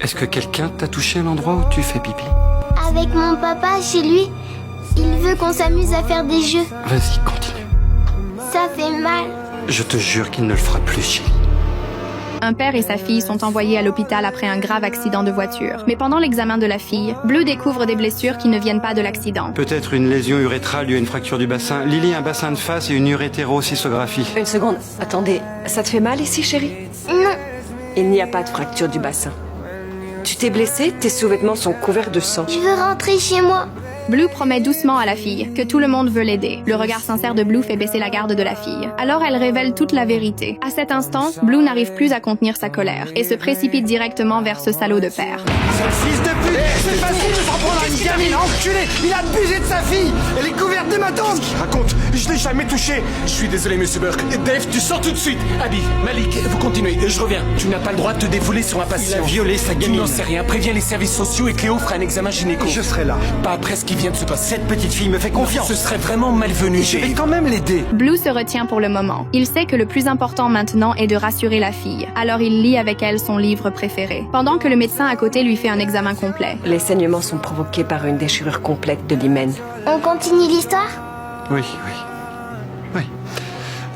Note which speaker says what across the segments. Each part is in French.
Speaker 1: Est-ce que quelqu'un t'a touché à l'endroit où tu fais pipi?
Speaker 2: Avec mon papa, chez lui, il veut qu'on s'amuse à faire des jeux.
Speaker 1: Vas-y, continue.
Speaker 2: Ça fait mal.
Speaker 1: Je te jure qu'il ne le fera plus, Shelly.
Speaker 3: Un père et sa fille sont envoyés à l'hôpital après un grave accident de voiture. Mais pendant l'examen de la fille, Blue découvre des blessures qui ne viennent pas de l'accident.
Speaker 1: Peut-être une lésion urétrale due à une fracture du bassin. Lily, un bassin de face et une urétéroscystographie.
Speaker 4: Une seconde, attendez, ça te fait mal ici, chérie?
Speaker 2: Non,
Speaker 4: Il n'y a pas de fracture du bassin. Tu t'es blessée, tes sous-vêtements sont couverts de sang.
Speaker 2: je veux rentrer chez moi.
Speaker 3: Blue promet doucement à la fille que tout le monde veut l'aider. Le regard sincère de Blue fait baisser la garde de la fille. Alors elle révèle toute la vérité. À cet instant, Blue n'arrive plus à contenir sa colère et se précipite directement vers ce salaud de père.
Speaker 5: Sale fils de pute! C'est facile de s'en prendre à une gamine, enculé! Il a abusé de sa fille! Elle est couverte d'hématomes! Raconte, je l'ai jamais touché!
Speaker 6: Je suis désolé, monsieur Burke. Dave, tu sors tout de suite. Abby, Malik, vous continuez. Je reviens. Tu n'as pas le droit de te défouler sur un patient.
Speaker 1: Il a violé sa
Speaker 6: Tu
Speaker 1: gamine.
Speaker 6: n'en sais rien. Préviens les services sociaux et Cléo fera un examen gynéco.
Speaker 5: Je serai là.
Speaker 6: Pas après ce qui vient de se passer.
Speaker 5: Cette petite fille me fait confiance.
Speaker 6: Ce serait vraiment malvenu.
Speaker 5: Je vais quand même l'aider.
Speaker 3: Blue se retient pour le moment. Il sait que le plus important maintenant est de rassurer la fille. Alors il lit avec elle son livre préféré. Pendant que le médecin à côté lui fait un examen complet.
Speaker 4: Les saignements sont provoqués par une déchirure complète de l'hymen.
Speaker 2: On continue l'histoire?
Speaker 1: Oui.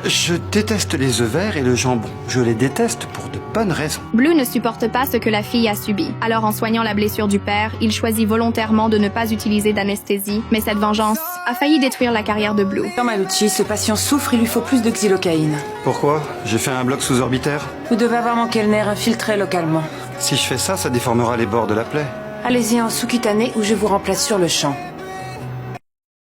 Speaker 1: Je déteste les œufs verts et le jambon. Je les déteste pour de bonnes raisons.
Speaker 3: Blue ne supporte pas ce que la fille a subi. Alors en soignant la blessure du père, il choisit volontairement de ne pas utiliser d'anesthésie. Mais cette vengeance a failli détruire la carrière de Blue.
Speaker 7: Dans Malucci, ce patient souffre, il lui faut plus de xylocaïne.
Speaker 1: Pourquoi? J'ai fait un bloc sous-orbitaire.
Speaker 7: Vous devez avoir manqué le nerf infiltré localement.
Speaker 1: Si je fais ça, ça déformera les bords de la plaie.
Speaker 7: Allez-y en sous-cutané ou je vous remplace sur le champ.